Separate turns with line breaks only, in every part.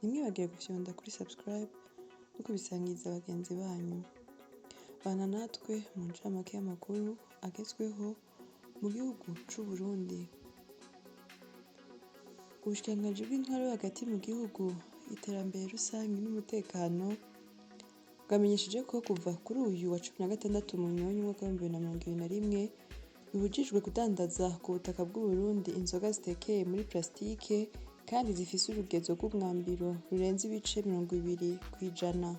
ntimwibagire gufyonda kuri subscribe no kubisangiza bagenzi banyu. Bana natwe mu ncamake y'amakuru agezweho mu gihugu c'Uburundi. Ubushikiranganji bw'intwaro hagati mu gihugu, iterambere rusangi n'umutekano bwamenyesheje ko kuva kuri uyu wa 16 Munyonyo umwaka wa 2021 bibujijwe kudandaza ku butaka bw'Uburundi inzoga zitekeye muri plastike kandi zifise urugezo rw'umwambiro rurenze ibice 20%.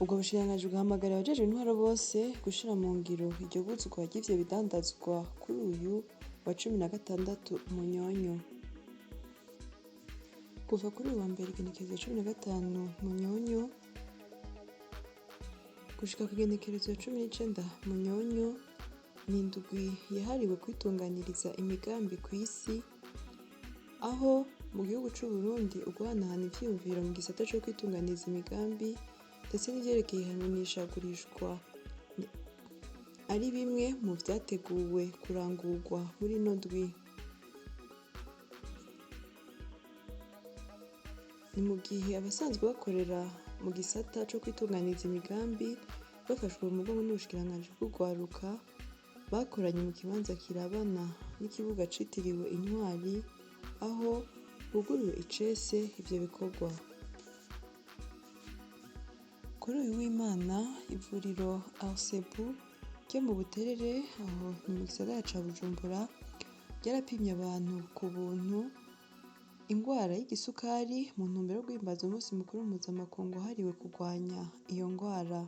Ubwo bushikiranganji bwahamagarira abajejwe intwaro bose gushira mu ngiro iryo buzwa ry'ivyo bidandazwa kuri uyu wa 16 Munyonyo. Kuva kuri uyu wa mbere igenekerezo 15 Munyonyo gushika ku igenekerezo 19 Munyonyo ni indwi yahariwe kwitunganiriza imigambi kw'isi, aho mu gihugu c'Uburundi uguhanahana ivyiyumviro mu gisata co kwitunganiriza imigambi ndetse n'ivyerekeye ihanishagurishwa ari bimwe mu vyateguwe kurangurwa muri ino ndwi. Ni mu gihe abasanzwe bakorera mu gisata co kwitunganiriza imigambi bafashwe mu mugongo n'ubushikiranganji bw'urwaruka bakoranye mu kibanza kirabana n'ikibuga citiriwe Intwari, aho buguruwe icese ivyo bikorwa. Kuri uyu w'Imana ivuriro Arsebu ryo mu Buterere aho ni mu gisagara ca Bujumbura ryarapimye abantu ku buntu ingwara y'igisukari mu ntumbero yo guhimbaza umunsi mukuru mpuzamakungu wahariwe kurwanya iyo ngwara.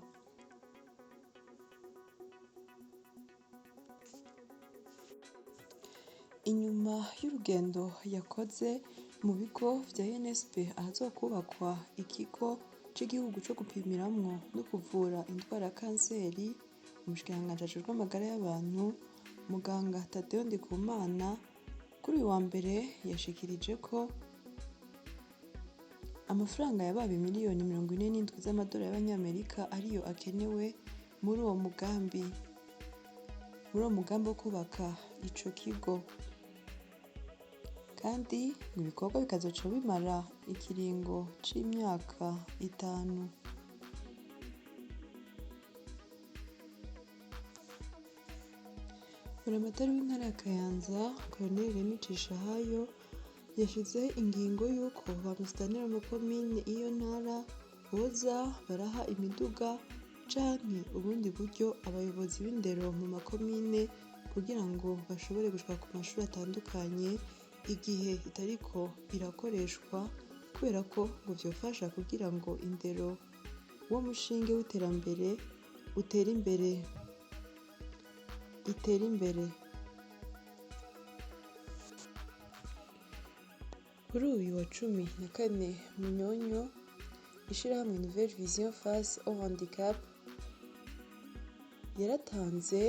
Inyuma y'urugendo yakoze mu bigo vya UNSP ahazokubakwa ikigo c'igihugu co gupimiramwo no kuvura indwara ya kanseri, umushikiranganji ajejwe amagara y'abantu muganga Tadeo Ndikumana kuri uyu wa mbere yashikirije ko amafaranga yabaye miliyoni 47 z'amadolari y'abanyamerika ariyo akenewe muri uwo mugambi wo kubaka ico kigo, kandi ibikorwa bikazoca bimara ikiringo c'imyaka 5. Buramatari w'intara ya Kayanza Colonel Remy Cishahayo yashize ingingo y'uko ba musitanteri b'amakomine iyo ntara boza baraha imiduga canke ubundi buryo abayobozi b'indero mu makomine kugira ngo bashobore gushika ku mashuri atandukanye igihe itariko irakoreshwa, kubera ko ngo vyofasha kugira ngo indero wo mushinge w'iterambere utere imbere. Kuri uyu wa 14 Munyonyo ishirahamwe Nouvelle Vision Face au Handicap yaratanze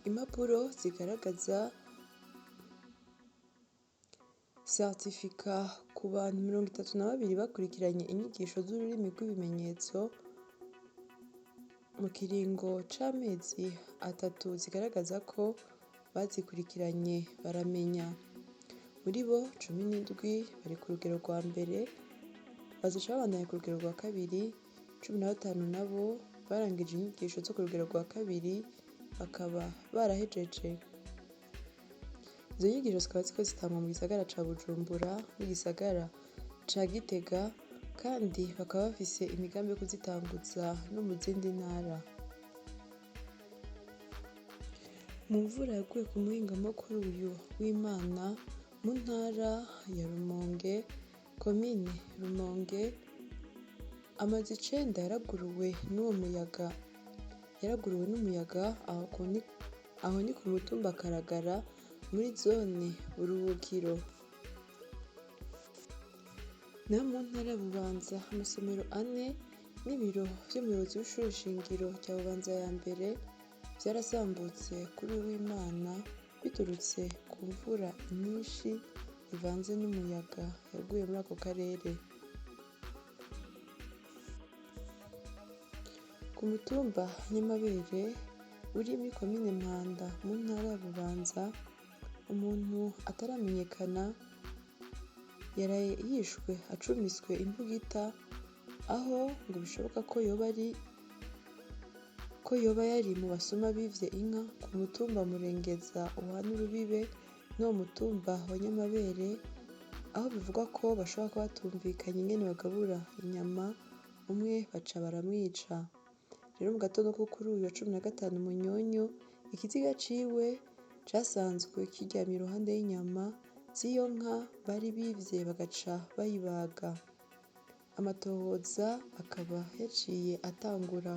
impapuro zigaragaza certificat ku bantu 32 bakurikiranye inyigisho z'ururimi rw'ibimenyetso mu kiringo c'amezi 3 zigaragaza ko bazikurikiranye baramenya. Muri bo 17 bari ku rugero rwa mbere, bazoca babandanya ku rugero rwa kabiri, 15 nabo barangije inyigisho zo ku rugero rwa kabiri bakaba barahejeje. Izo nyigisho zikaba ziko zitangwa mu gisagara ca Bujumbura n'igisagara ca Gitega, kandi bakaba bafise imigambi yo kuzitanguza no mu zindi ntara. Mu mvura yaguye ku muhingamo kuri uyu w'Imana mu ntara ya Rumonge, komine Rumonge, amazu 9 yaraguruwe n'umuyaga aho ni ku mutumba Karagara muri zone Buruhukiro. Na mu ntara ya Bubanza amasomero 4 n'ibiro vy'umuyobozi w'ishure shingiro rya Bubanza ya mbere vyarasambutse kuri w'Imana biturutse ku mvura nyinshi ivanze n'umuyaga yaguye muri ako karere. mutumba Nyamabere uri muri komine Mpanda mu ntara ya Bubanza, umuntu ataramenyekana yaraye yishwe acumiswe imbugita, aho ngo bishoboka ko yoba yari mu basuma bivye inka ku mutumba Murengeza uhana urubibe n'uwo mutumba wa Nyamabere, aho bivugwa ko bashobora kuba batumvikanye ingene bagabura inyama, umwe baca baramwica. Rero mu gatondo ko kuri uyu wa 15 Munyonyo, ikiziga ciwe casanzwe kiryamye iruhande y'inyama z'iyo nka bari bivye bagaca bayibaga. Amatohoza akaba yaciye atangura.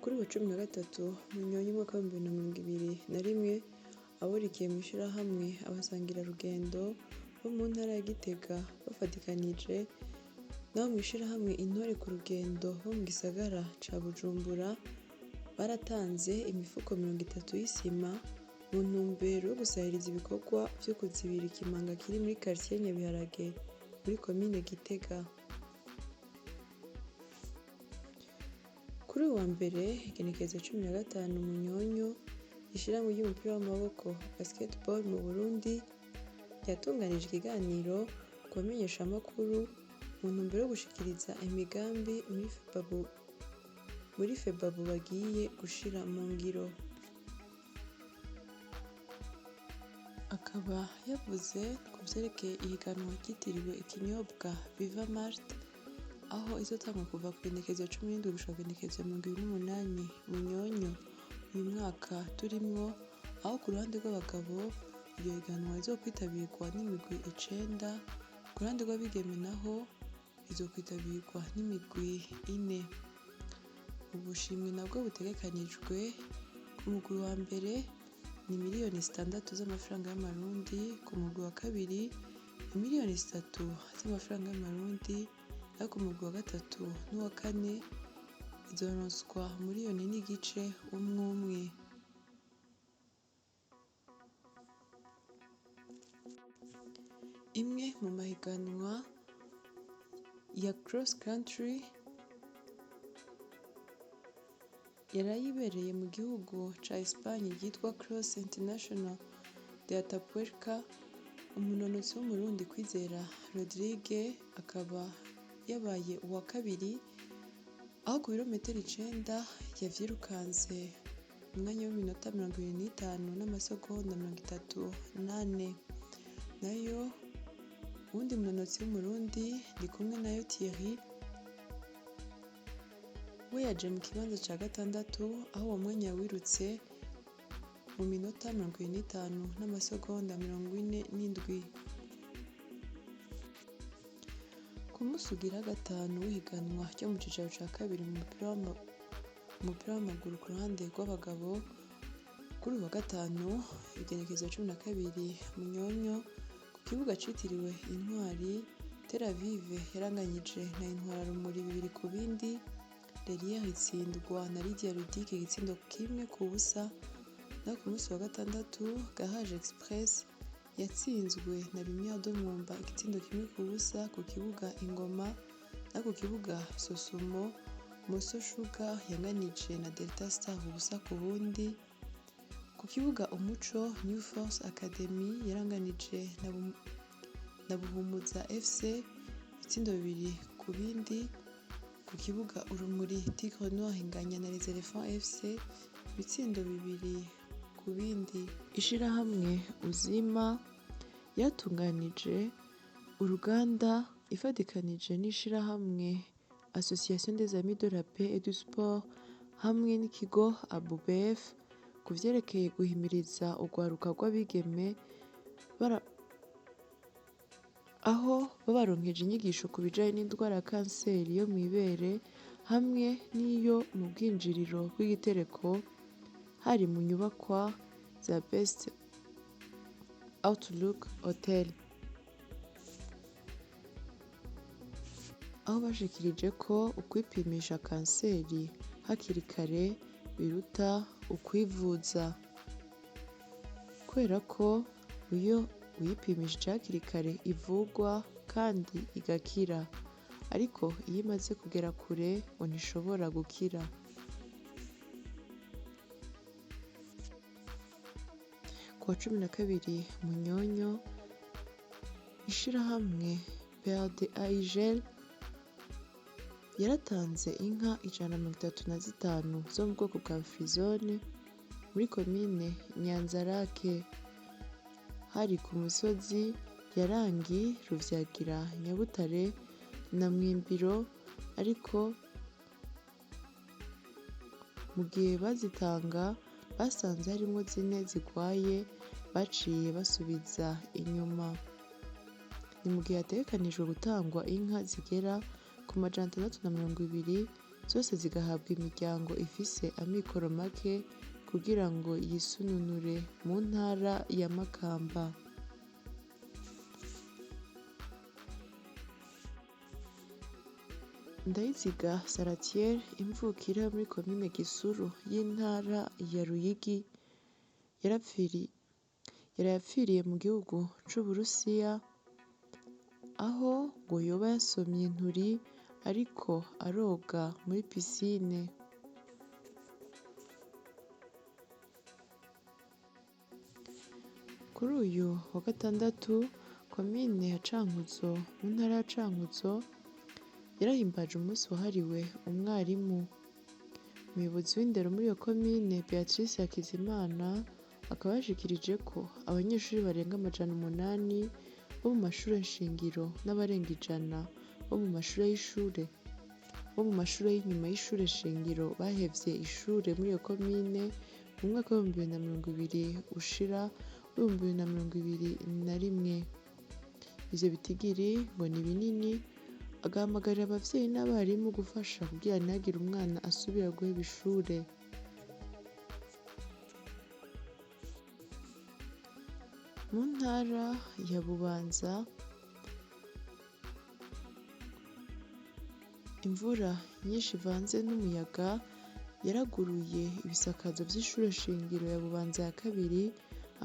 Kuri uyu wa 13 Munyonyo umwaka wa 2021, aburikiye mw'ishirahamwe abasangirarugendo bo mu ntara ya Gitega bafatikanije nabo mw'ishirahamwe Intore ku rugendo bo mu gisagara ca Bujumbura, baratanze imifuko 30 y'isima mu ntumbero yo gusahiriza ibikorwa vyo kuzibira ikimanga kiri muri quartier Nyabiharage muri komine Gitega. Kuri uyu wa mbere igenekerezo 15 Munyonyo, ishirahamwe ry'umupira w'amaboko basketball mu Burundi ryatunganije ikiganiro ku bamenyeshamakuru mu ntumbero yo gushikiriza imigambi muri FEBABU bagiye gushira mu ngiro. Akaba yavuze ku vyerekeye ihiganwa ryitiriwe ikinyobwa Viva Mart, aho izotangwa kuva ku igenekerezo 17 gushika ku igenekerezo 28 Munyonyo uyu mwaka turimwo, aho ku ruhande rw'abagabo iryo higanwa rizokwitabirwa n'imigwi 9, ku ruhande rw'abigeme naho izokwitabirwa n'imigwi 4. Ubushimwe nabwo butegekanijwe ku mugwi wa mbere ni miliyoni 6 z'amafaranga y'amarundi, ku mugwi wa kabiri ni miliyoni 3 z'amafaranga y'amarundi, ariko ku mugwi wa gatatu n'uwa kane izoronswa miliyoni n'igice umwe. Imwe mu mahiganwa ya cross country yarayibereye mu gihugu ca Espagne ryitwa Cross International de Atapuerca. Umunonotsi w'umurundi Kwizera Rodrigue akaba yabaye uwa kabiri, aho ku birometero 9 yavyirukanse mu mwanya w'iminota 25 n'amasegonda 38. Nayo uwundi munonotsi w'umurundi Ndikumwenayo Thierry we yaje mu kibanza ca gatandatu, aho uwo mwanya wirutse mu minota 25 n'amasegonda 47. Ku musi ugira gatanu w'ihiganwa ryo mu cicaro ca kabiri mu mupira w'amaguru ku ruhande rw'abagabo, kuri uyu wa gatanu igenekerezo 12 Munyonyo, ku kibuga citiriwe Intwari, Tel Aviv yaranganyije na Intwararumuri 2-0. Derrière itsindwa na Lydia Ludic igitsindo 1-0. Naho ku musi wa gatandatu Garage Express yatsinzwe na Lumière de Mwumba igitsindo 1-0 ku kibuga Ingoma, na ku kibuga Sosumo Moso Sugar yanganije na Delta Star 0-0. Ku kibuga Umuco New Force Academy yaranganije na Buhumuza FC ibitsindo 2-0. Ku kibuga Urumuri Tigre Noir inganya na Les Elephants FC ibitsindo 2-0. Ishirahamwe Uzima yatunganije uruganda ifatikanije n'ishirahamwe Association des Amis de la Paix et du Sport hamwe n'ikigo ABUBF ku vyerekeye guhimiriza urwaruka rw'abigeme aho babaronkeje inyigisho ku bijanye n'indwara ya kanseri yo mw'ibere hamwe n'iyo mu bwinjiriro bw'igitereko, hari mu nyubakwa za Best Outlook Hotel, aho bashikirije ko ukwipimisha kanseri hakiri kare biruta ukwivuza, kubera ko iyo uyipimishije hakiri kare ivugwa kandi igakira. ariko iyo imaze kugera kure ngo ntishobora gukira. Kuwa 12 Munyonyo, ishirahamwe PADAIGL yaratanze inka 135 zo mu bwoko bwa Frizone muri komine Nyanzarake, hari ku misozi ya Rangi, Ruvyagira, Nyabutare na Mwimbiro, ariko mu gihe bazitanga basanze harimwo 4 zigwaye baciye basubiza inyuma. Ni mu gihe hategekanijwe gutangwa inka zigera ku 620 zose zigahabwa imiryango ifise amikoro make kugira ngo yisununure mu ntara ya Makamba. Ndayiziga Salatiel, imvukira muri komine Gisuru y'intara ya Ruyigi, yarapfiriye mu gihugu c'Uburusiya, aho ngo yoba yasomye inturi ariko aroga muri pisine. Kuri uyu wa gatandatu, komine ya Cankuzo mu ntara ya Cankuzo yarahimbaje umunsi wahariwe umwarimu. Umuyobozi w'indero muri iyo komine, Beatrice Hakizimana, akaba yashikirije ko abanyeshuri barenga 800 bo mu mashure nshingiro n'abarenga 100 bo mu mashure y'inyuma y'ishure shingiro bahevye ishure muri iyo komine mu mwaka wa 2020 ushira 2021. Ivyo bitigiri ngo ni binini, agahamagarira abavyeyi n'abarimu gufasha kugira ntihagire umwana asubira guheba ishure. Mu ntara ya Bubanza, imvura nyinshi ivanze n'umuyaga yaraguruye ibisakazo vy'ishure shingiro ya Bubanza ya kabiri,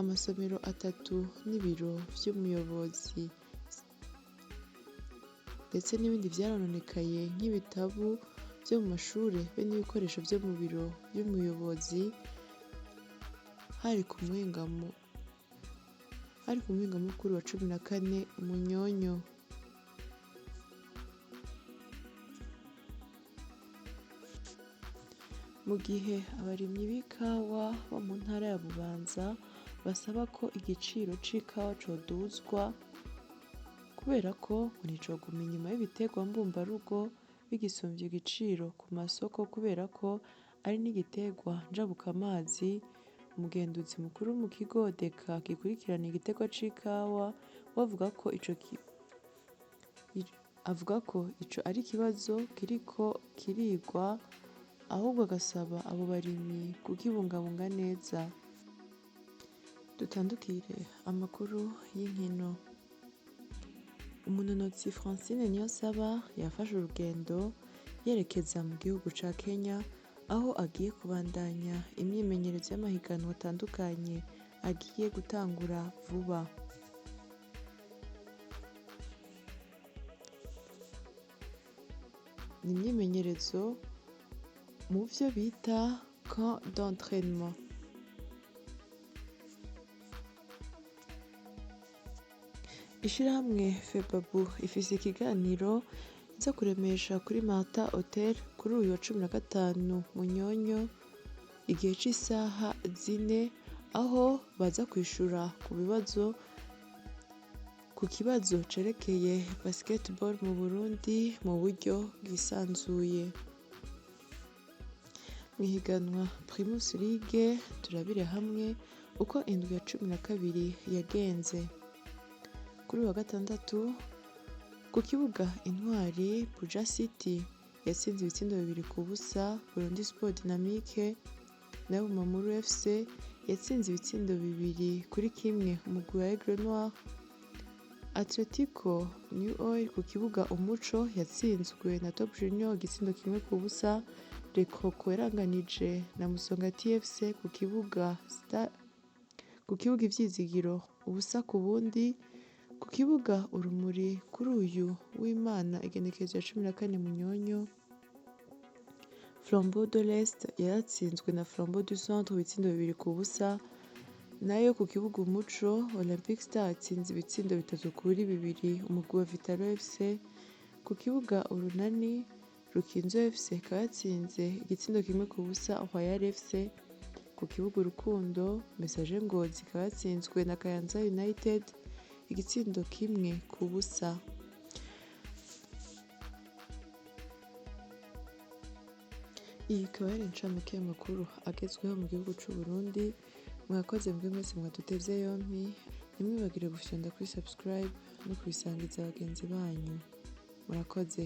amasomero 3 n'ibiro vy'umuyobozi, ndetse n'ibindi vyarononekaye nk'ibitabu vyo mu mashure be n'ibikoresho vyo mu biro vy'umuyobozi. Hari ku muhingamukuru wa 14 Munyonyo. Mu gihe abarimyi b'ikawa bo mu ntara ya Bubanza basaba ko igiciro c'ikawa coduzwa kubera ko nticoguma inyuma y'ibiterwa mbumbarugo bigisumvye igiciro ku masoko, kubera ko ari n'igiterwa njabukamazi. Umugenduzi mukuru mu kigo DECA gikurikirana igiterwa c'ikawa avuga ko ico ari ikibazo kiriko kirigwa, ahubwo agasaba abo barimyi kukibungabunga neza. Dutandukire amakuru y'inkino. Umunonotsi Francine Niyonsaba yafashe urugendo yerekeza mu gihugu ca Kenya, aho agiye kubandanya imyimenyerezo y'amahiganwa atandukanye agiye gutangura vuba. Ni imyimenyerezo mu vyo bita camp d'entraînement. Ishirahamwe FEBABU ifise ikiganiro iza kuremesha kuri Martin Hotel kuri uyu wa 15 Munyonyo igihe c'isaha 4, aho baza kwishura ku kibazo cerekeye basketball mu Burundi mu buryo bwisanzuye. Mwihiganwa Primus League turabire hamwe uko indwi ya 12 yagenze. Kuri wa gatandatu ku kibuga Intwari, Buja City yatsinze ibitsindo 2-0 Burundi Sport Dynamique, nayo Bumamuru FC yatsinze ibitsindo 2-1 umugwi wa Aigle Noir. Atletico New Oil ku kibuga Umuco yatsinzwe na Top Junior igitsindo 1-0. Rekoko yaranganije na Musongati FC ku kibuga Ivyizigiro 0-0. ku kibuga urumuri kuri uyu w'Imana igenekerezo ya 14 Munyonyo, Flambeau de l'Est yaratsinzwe na Flambeau du Centre ibitsindo 2-0, nayo ku kibuga Umuco Olympic Star yatsinze ibitsindo 3-2 umugwi wa Vitalo FC. Ku kibuga Urunani Rukinzo FC ikaba yatsinze igitsindo 1-0 Royal FC. Ku kibuga Urukundo Messager Ngozi ikaba yatsinzwe na Kayanza United igitsindo 1-0. Iyi ikaba yari incamake y'amakuru agezweho mu gihugu c'u Burundi. Mwakoze mbwe mwese mwaduteze yompi, ntimwibagire gufyonda kuri subscribe no kubisangiza bagenzi banyu. Murakoze.